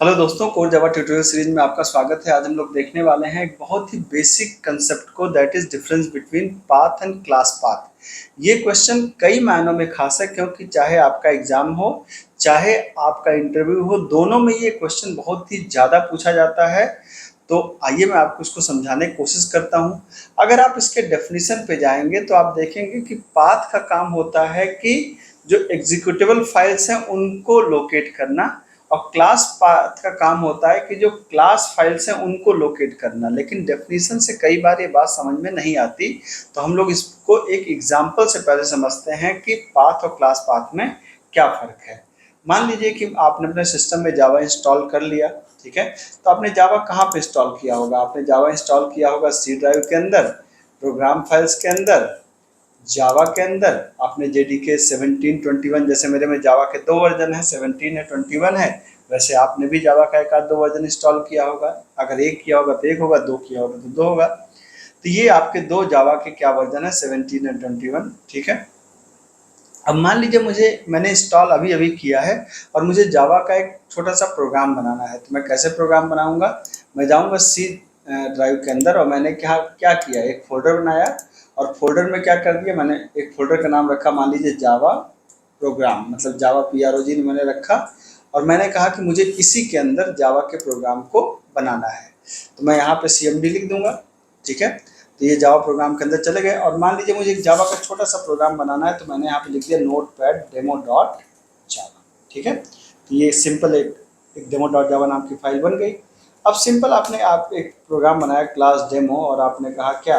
Hello दोस्तों, core Java tutorial series में आपका स्वागत है। आज हम लोग देखने वाले हैं एक बहुत ही बेसिक कंसेप्ट को, that is difference between path and class path. ये क्वेश्चन कई मायनों में खास है, क्योंकि चाहे आपका एग्जाम हो चाहे आपका इंटरव्यू हो, दोनों में ये क्वेश्चन बहुत ही ज़्यादा पूछा जाता है। तो आइए मैं आपको इसको समझाने की कोशिश करता हूँ। अगर आप इसके डेफिनेशन पे जाएंगे तो आप देखेंगे कि पाथ का काम होता है कि जो एग्जीक्यूटेबल फाइल्स हैं उनको लोकेट करना, और क्लास पाथ का काम होता है कि जो क्लास फाइल्स हैं उनको लोकेट करना। लेकिन डेफिनेशन से कई बार ये बात समझ में नहीं आती, तो हम लोग इसको एक एग्जांपल से पहले समझते हैं कि पाथ और क्लास पाथ में क्या फ़र्क है। मान लीजिए कि आपने अपने सिस्टम में जावा इंस्टॉल कर लिया, ठीक है। तो आपने जावा कहाँ पे इंस्टॉल किया होगा? आपने जावा इंस्टॉल किया होगा सी ड्राइव के अंदर, प्रोग्राम फाइल्स के अंदर, जावा के अंदर। आपने जेडीके 17, 21, जैसे मेरे में जावा के 2 वर्जन है, 17 है, 21 है, वैसे आपने भी जावा का एक आध 2 वर्जन इंस्टॉल किया होगा। अगर एक किया होगा तो एक होगा, 2 किया होगा तो 2 होगा। तो ये आपके 2 जावा के क्या वर्जन है, 17 और 21, ठीक है। अब मान लीजिए मैंने इंस्टॉल अभी अभी किया है और मुझे जावा का एक छोटा सा प्रोग्राम बनाना है। तो मैं कैसे प्रोग्राम बनाऊंगा? मैं जाऊंगा सी ड्राइव के अंदर और मैंने क्या क्या किया, एक फोल्डर बनाया और फोल्डर में क्या कर दिया, मैंने एक फोल्डर का नाम रखा, मान लीजिए जावा प्रोग्राम, मतलब जावा PROG मैंने रखा। और मैंने कहा कि मुझे इसी के अंदर जावा के प्रोग्राम को बनाना है। तो मैं यहाँ पे CMD लिख दूंगा, ठीक है। तो ये जावा प्रोग्राम के अंदर चले गए। और मान लीजिए मुझे एक जावा का छोटा सा प्रोग्राम बनाना है, तो मैंने यहाँ पे लिख दिया नोटपैड डेमो डॉट जावा, ठीक है। तो ये सिंपल एक डेमो डॉट जावा नाम की फाइल बन गई। अब सिंपल आप एक प्रोग्राम बनाया क्लास डेमो, और आपने कहा क्या,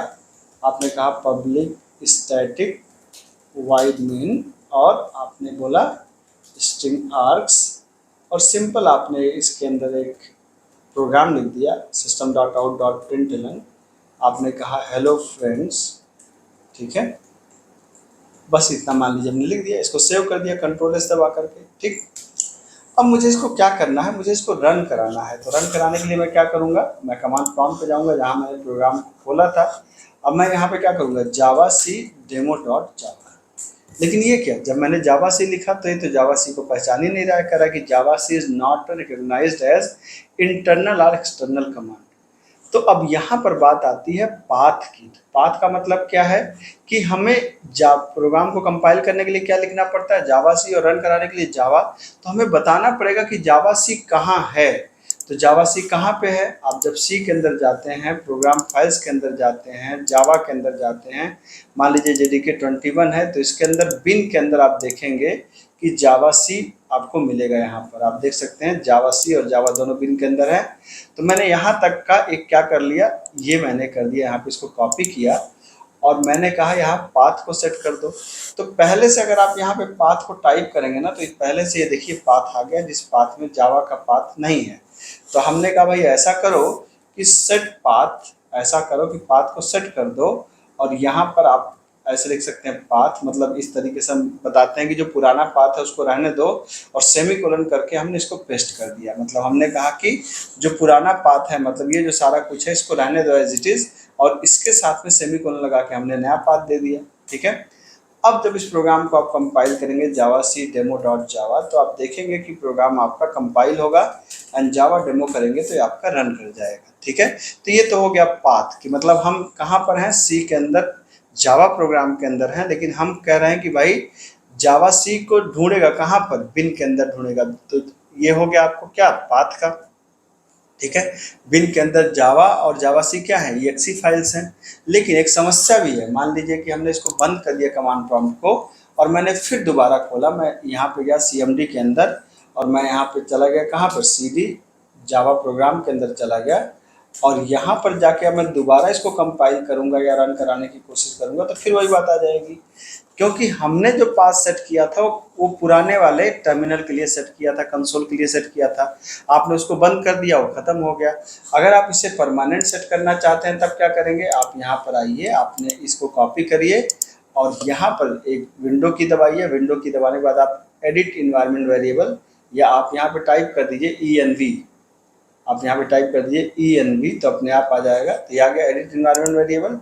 आपने कहा पब्लिक स्टैटिक वाइड मेन, और आपने बोला स्ट्रिंग आर्क्स, और सिंपल आपने इसके अंदर एक प्रोग्राम लिख दिया system.out.println। आपने कहा हेलो फ्रेंड्स, ठीक है। बस इतना मान लीजिए हमने लिख दिया, इसको सेव कर दिया Ctrl+S दबा करके, ठीक। अब मुझे इसको क्या करना है, मुझे इसको रन कराना है। तो रन कराने के लिए मैं क्या करूँगा, मैं कमांड प्रॉम्प्ट पे जाऊँगा जहाँ मैंने प्रोग्राम खोला था। अब मैं यहाँ पे क्या करूँगा, जावा सी डेमो डॉट जावा। लेकिन ये क्या, जब मैंने जावा सी लिखा तो ये तो जावा सी को पहचान ही नहीं रहा है, कह रहा है कि Java C is not recognized as internal और एक्सटर्नल कमांड। तो अब यहाँ पर बात आती है पाथ की। पाथ का मतलब क्या है कि हमें प्रोग्राम को कंपाइल करने के लिए क्या लिखना पड़ता है, जावा सी, और रन कराने के लिए जावा। तो हमें बताना पड़ेगा कि जावा सी कहाँ है। तो जावा सी कहाँ पे है, आप जब सी के अंदर जाते हैं, प्रोग्राम फाइल्स के अंदर जाते हैं, जावा के अंदर जाते हैं, मान लीजिए जेडीके 21 है, तो इसके अंदर बिन के अंदर आप देखेंगे कि जावा सी आपको मिलेगा। यहाँ पर आप देख सकते हैं जावा सी और जावा दोनों बिन के अंदर है। तो मैंने यहाँ तक का एक क्या कर लिया, ये मैंने कर दिया, यहाँ पे इसको कॉपी किया और मैंने कहा यहाँ पाथ को सेट कर दो। तो पहले से अगर आप यहाँ पे पाथ को टाइप करेंगे ना, तो पहले से ये देखिए पाथ आ गया, जिस पाथ में जावा का पाथ नहीं है। तो हमने कहा भाई ऐसा करो कि सेट पाथ, ऐसा करो कि पाथ को सेट कर दो, और यहाँ पर आप ऐसे लिख सकते हैं पाथ, मतलब इस तरीके से हम बताते हैं कि जो पुराना पाथ है उसको रहने दो, और सेमीकोलन करके हमने इसको पेस्ट कर दिया। मतलब हमने कहा कि जो पुराना पाथ है, मतलब ये जो सारा कुछ है इसको रहने दो एज इट इज़, और इसके साथ में सेमीकोलन लगा के हमने नया पाथ दे दिया, ठीक है। अब जब इस प्रोग्राम को आप कंपाइल करेंगे जावा सी डेमो डॉट जावा, तो आप देखेंगे कि प्रोग्राम आपका कंपाइल होगा एंड जावा डेमो करेंगे तो ये आपका रन कर जाएगा, ठीक है। तो ये तो हो गया पाथ की, मतलब हम कहाँ पर हैं, सी के अंदर, जावा प्रोग्राम के अंदर हैं, लेकिन हम कह रहे हैं कि भाई जावा सी को ढूंढेगा कहाँ पर, बिन के अंदर ढूंढेगा। तो ये हो गया आपको क्या, पाथ का, ठीक है। बिन के अंदर जावा और जावा सी क्या है, exe फाइल्स हैं। लेकिन एक समस्या भी है, मान लीजिए कि हमने इसको बंद कर दिया कमांड प्रॉम्प्ट को, और मैंने फिर दोबारा खोला, मैं यहाँ पे गया CMD के अंदर, और मैं यहाँ पे चला गया कहाँ पर, CD जावा प्रोग्राम के अंदर चला गया, और यहाँ पर जाके अब मैं दोबारा इसको कंपाइल करूँगा या रन कराने की कोशिश करूँगा, तो फिर वही बात आ जाएगी, क्योंकि हमने जो पाथ सेट किया था वो पुराने वाले टर्मिनल के लिए सेट किया था, कंसोल के लिए सेट किया था। आपने उसको बंद कर दिया, वो ख़त्म हो गया। अगर आप इसे परमानेंट सेट करना चाहते हैं तब क्या करेंगे, आप यहाँ पर आइए, आपने इसको कॉपी करिए और यहाँ पर एक विंडो की दबाइए। विंडो की दबाने के बाद आप एडिट इन्वायरमेंट वेरिएबल, या आप यहाँ पर टाइप कर दीजिए ENV, आप यहाँ पे टाइप कर दीजिए ENV, तो अपने आप आ जाएगा। तो ये आ गया एडिट इन्वायरमेंट वेरिएबल।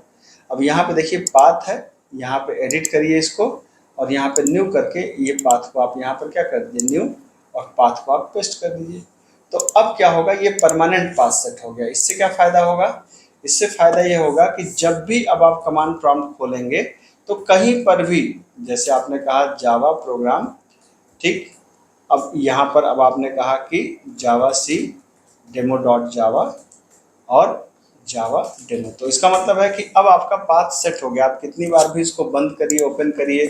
अब यहाँ पे देखिए पाथ है, यहाँ पे एडिट करिए इसको, और यहाँ पे न्यू करके ये पाथ को आप यहाँ पर क्या कर दीजिए, न्यू, और पाथ को आप पेस्ट कर दीजिए। तो अब क्या होगा, ये परमानेंट पाथ सेट हो गया। इससे क्या फ़ायदा होगा, इससे फ़ायदा ये होगा कि जब भी अब आप कमांड प्रॉम्प्ट खोलेंगे तो कहीं पर भी, जैसे आपने कहा जावा प्रोग्राम, ठीक, अब यहाँ पर अब आपने कहा कि जावा सी डेमो डॉट जावा और जावा डेमो, तो इसका मतलब है कि अब आपका पाथ सेट हो गया। आप कितनी बार भी इसको बंद करिए, ओपन करिए,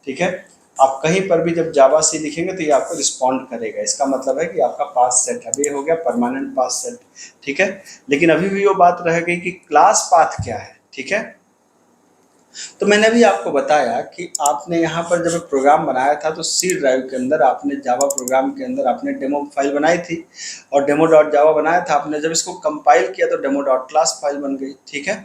ठीक है, आप कहीं पर भी जब जावा सी लिखेंगे तो ये आपको रिस्पॉन्ड करेगा। इसका मतलब है कि आपका पाथ सेट है, ये हो गया परमानेंट पाथ सेट, ठीक है। लेकिन अभी भी वो बात रह गई कि क्लास पाथ क्या है, ठीक है। तो मैंने अभी आपको बताया कि आपने यहाँ पर जब प्रोग्राम बनाया था तो सी ड्राइव के अंदर आपने जावा प्रोग्राम के अंदर आपने डेमो फाइल बनाई थी और डेमो डॉट जावा बनाया था। आपने जब इसको कंपाइल किया तो डेमो डॉट क्लास फाइल बन गई, ठीक है।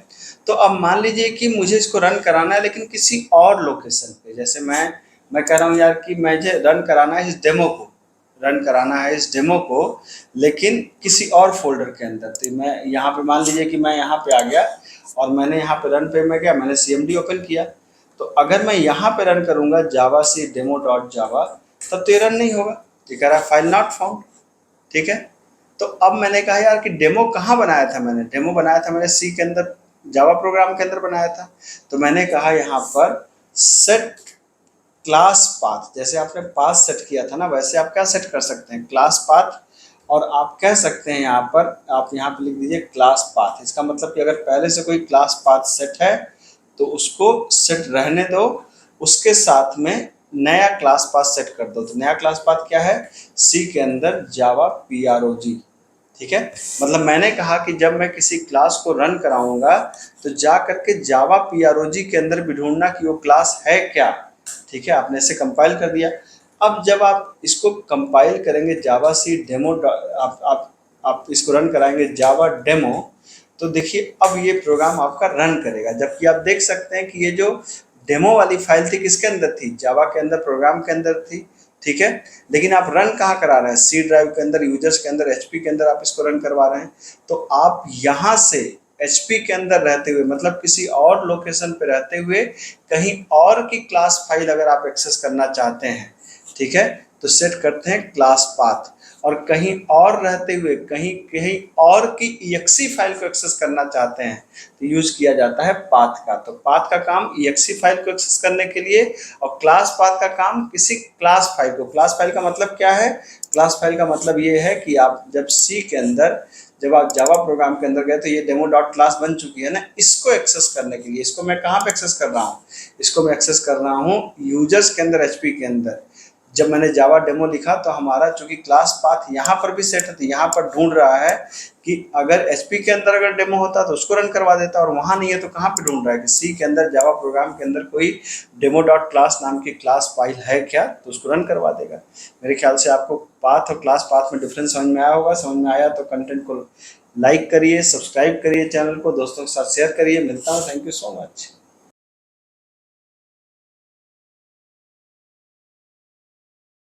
तो अब मान लीजिए कि मुझे इसको रन कराना है लेकिन किसी और लोकेशन पे, जैसे मैं कह रहा हूँ यार कि मुझे रन कराना है इस डेमो को, रन कराना है इस डेमो को लेकिन किसी और फोल्डर के अंदर। तो मैं यहाँ पे मान लीजिए कि मैं यहाँ पे आ गया और मैंने यहाँ पे रन पे में गया, मैंने CMD ओपन किया। तो अगर मैं यहाँ पे रन करूँगा जावा सी डेमो डॉट जावा, तब तो ये रन नहीं होगा, ये कह रहा है फाइल नॉट फाउंड, ठीक है। तो अब मैंने कहा यार कि डेमो कहाँ बनाया था, मैंने डेमो बनाया था मैंने सी के अंदर, जावा प्रोग्राम के अंदर बनाया था। तो मैंने कहा यहाँ पर सेट क्लास पाथ, जैसे आपने पाथ सेट किया था ना वैसे आप क्या सेट कर सकते हैं, क्लास पाथ। और आप कह सकते हैं यहाँ पर, आप यहाँ पर लिख दीजिए क्लास पाथ। इसका मतलब कि अगर पहले से कोई क्लास पाथ सेट है तो उसको सेट रहने दो, उसके साथ में नया क्लास पाथ सेट कर दो। तो नया क्लास पाथ क्या है, सी के अंदर जावा PROG, ठीक है। मतलब मैंने कहा कि जब मैं किसी क्लास को रन कराऊंगा तो जा करके जावा PROG के अंदर भी ढूंढना कि वो क्लास है क्या, ठीक है। आपने इसे कंपाइल कर दिया। अब जब आप इसको कंपाइल करेंगे जावा सी डेमो, आप इसको रन कराएंगे जावा डेमो, तो देखिए अब ये प्रोग्राम आपका रन करेगा। जबकि आप देख सकते हैं कि ये जो डेमो वाली फाइल थी किसके अंदर थी, जावा के अंदर, प्रोग्राम के अंदर थी, ठीक है। लेकिन आप रन कहाँ करा रहे हैं, सी ड्राइव के अंदर, यूजर्स के अंदर, HP के अंदर आप इसको रन करवा रहे हैं। तो आप यहाँ से HP के अंदर रहते हुए, मतलब किसी और लोकेशन पे रहते हुए कहीं और की क्लास फाइल अगर आप एक्सेस करना चाहते हैं, ठीक है, तो सेट करते हैं क्लास पाथ। और कहीं और रहते हुए कहीं कहीं और की exe फाइल को एक्सेस करना चाहते हैं तो यूज किया जाता है पाथ का। तो पाथ का काम exe फाइल को एक्सेस करने के लिए, और क्लास पाथ का काम किसी क्लास फाइल को, क्लास फाइल का मतलब क्या है, क्लास फाइल का मतलब ये है कि आप जब सी के अंदर, जब आप जावा प्रोग्राम के अंदर गए तो ये डेमो डॉट क्लास बन चुकी है ना, इसको एक्सेस करने के लिए, इसको मैं कहाँ पे एक्सेस कर रहा हूँ, इसको मैं एक्सेस कर रहा हूँ यूजर्स के अंदर, HP के अंदर। जब मैंने जावा डेमो लिखा तो हमारा चूंकि क्लास पाथ यहाँ पर भी सेट है, तो यहाँ पर ढूंढ रहा है कि अगर HP के अंदर अगर डेमो होता तो उसको रन करवा देता, और वहाँ नहीं है तो कहाँ पे ढूंढ रहा है कि सी के अंदर जावा प्रोग्राम के अंदर कोई डेमो डॉट क्लास नाम की क्लास फाइल है क्या, तो उसको रन करवा देगा। मेरे ख्याल से आपको पाथ और क्लास पाथ में डिफरेंस समझ में आया होगा। समझ में आया तो कंटेंट को लाइक करिए, सब्सक्राइब करिए, चैनल को दोस्तों के साथ शेयर करिए। मिलता हूँ, थैंक यू सो मच।